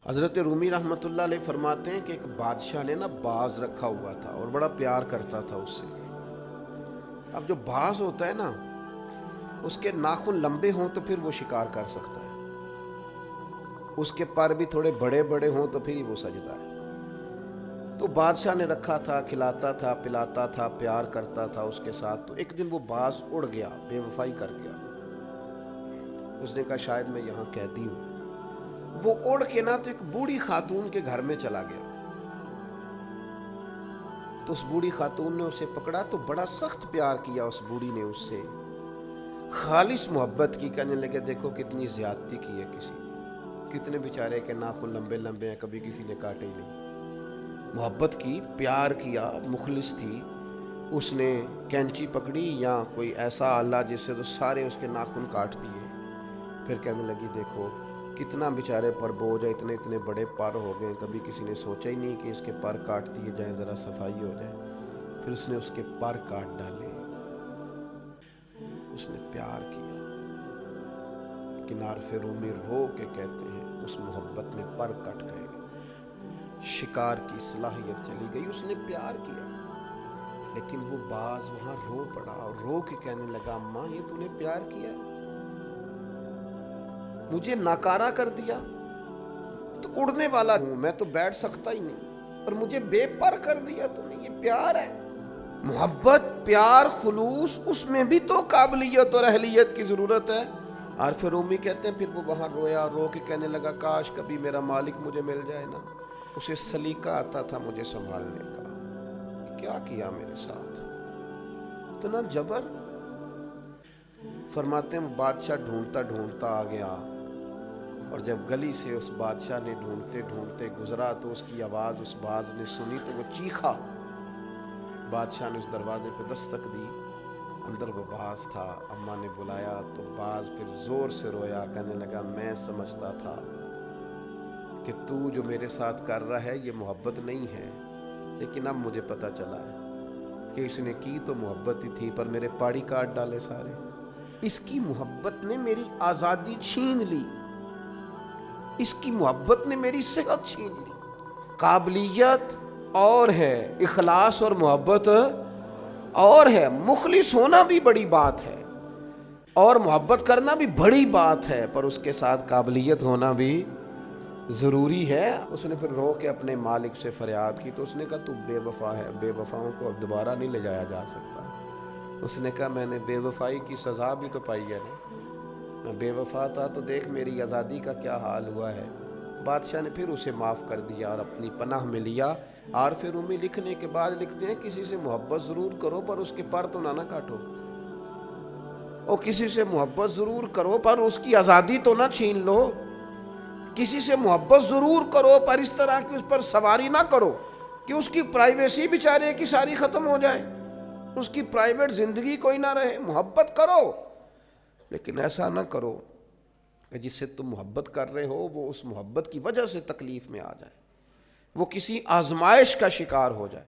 حضرت رومی رحمۃ اللہ علیہ فرماتے ہیں کہ ایک بادشاہ نے باز رکھا ہوا تھا اور بڑا پیار کرتا تھا اس سے۔ اب جو باز ہوتا ہے نا، اس کے ناخن لمبے ہوں تو پھر وہ شکار کر سکتا ہے، اس کے پر بھی تھوڑے بڑے بڑے ہوں تو پھر ہی وہ سجدہ ہے۔ تو بادشاہ نے رکھا تھا، کھلاتا تھا، پلاتا تھا، پیار کرتا تھا اس کے ساتھ۔ تو ایک دن وہ باز اڑ گیا، بے وفائی کر گیا۔ اس نے کہا شاید میں یہاں قیدی ہوں۔ وہ اڑ کے نا تو ایک بوڑھی خاتون کے گھر میں چلا گیا۔ تو اس بوڑھی خاتون نے اسے پکڑا تو بڑا سخت پیار کیا اس بوڑھی نے اس سے، خالص محبت کی۔ کہنے لگے دیکھو کتنی زیادتی کی ہے کسی، کتنے بیچارے کے ناخن لمبے لمبے ہیں، کبھی کسی نے کاٹے ہی نہیں۔ محبت کی، پیار کیا، مخلص تھی۔ اس نے کینچی پکڑی یا کوئی ایسا آلہ جس سے تو سارے اس کے ناخن کاٹ دیے۔ پھر کہنے لگی دیکھو کتنا بیچارے پر بوجھ ہے، اتنے اتنے بڑے پر ہو گئے، کبھی کسی نے سوچا ہی نہیں کہ اس کے پر کاٹ دیے جائیں، ذرا صفائی ہو جائے۔ پھر اس نے اس کے پر کاٹ ڈالے، اس نے پیار کیا۔ کنار رومی رو کے کہتے ہیں اس محبت میں پر کٹ گئے، شکار کی صلاحیت چلی گئی۔ اس نے پیار کیا، لیکن وہ باز وہاں رو پڑا اور رو کے کہنے لگا اماں یہ تو نے پیار کیا، مجھے ناکارہ کر دیا، تو اڑنے والا ہوں میں، تو بیٹھ سکتا ہی نہیں، اور مجھے بے پر کر دیا تو نے۔ یہ پیار ہے، محبت، پیار، خلوص، اس میں بھی تو قابلیت اور اہلیت کی ضرورت ہے۔ عارف رومی کہتے ہیں پھر وہ وہاں رویا، رو کے کہنے لگا کاش کبھی میرا مالک مجھے مل جائے نا، اسے سلیقہ آتا تھا مجھے سنبھالنے کا، کیا کیا میرے ساتھ، اتنا جبر۔ فرماتے ہیں وہ بادشاہ ڈھونڈتا ڈھونڈتا آ گیا، اور جب گلی سے اس بادشاہ نے ڈھونڈتے ڈھونڈتے گزرا تو اس کی آواز اس باز نے سنی تو وہ چیخا۔ بادشاہ نے اس دروازے پہ دستک دی، اندر وہ باز تھا۔ اماں نے بلایا تو باز پھر زور سے رویا، کہنے لگا میں سمجھتا تھا کہ تو جو میرے ساتھ کر رہا ہے یہ محبت نہیں ہے، لیکن اب مجھے پتا چلا ہے کہ اس نے کی تو محبت ہی تھی، پر میرے پاڑی کاٹ ڈالے سارے۔ اس کی محبت نے میری آزادی چھین لی، اس کی محبت نے میری صحت چھین لی۔ قابلیت اور ہے، اخلاص اور محبت اور ہے، مخلص ہونا بھی بڑی بات ہے اور محبت کرنا بھی بڑی بات ہے، پر اس کے ساتھ قابلیت ہونا بھی ضروری ہے۔ اس نے پھر رو کے اپنے مالک سے فریاد کی تو اس نے کہا تو بے وفا ہے، بے وفاؤں کو اب دوبارہ نہیں لے جایا جا سکتا۔ اس نے کہا میں نے بے وفائی کی سزا بھی تو پائی ہے نا، میں بے وفا تھا تو دیکھ میری آزادی کا کیا حال ہوا ہے۔ بادشاہ نے پھر اسے معاف کر دیا اور اپنی پناہ میں لیا۔ عارف رومی لکھنے کے بعد لکھتے ہیں کسی سے محبت ضرور کرو پر اس کے پر تو نہ کاٹو، اور کسی سے محبت ضرور کرو پر اس کی آزادی تو نہ چھین لو۔ کسی سے محبت ضرور کرو پر اس طرح کی اس پر سواری نہ کرو کہ اس کی پرائیویسی بیچارے کی ساری ختم ہو جائے، اس کی پرائیویٹ زندگی کوئی نہ رہے۔ محبت کرو لیکن ایسا نہ کرو کہ جس سے تم محبت کر رہے ہو وہ اس محبت کی وجہ سے تکلیف میں آ جائے، وہ کسی آزمائش کا شکار ہو جائے۔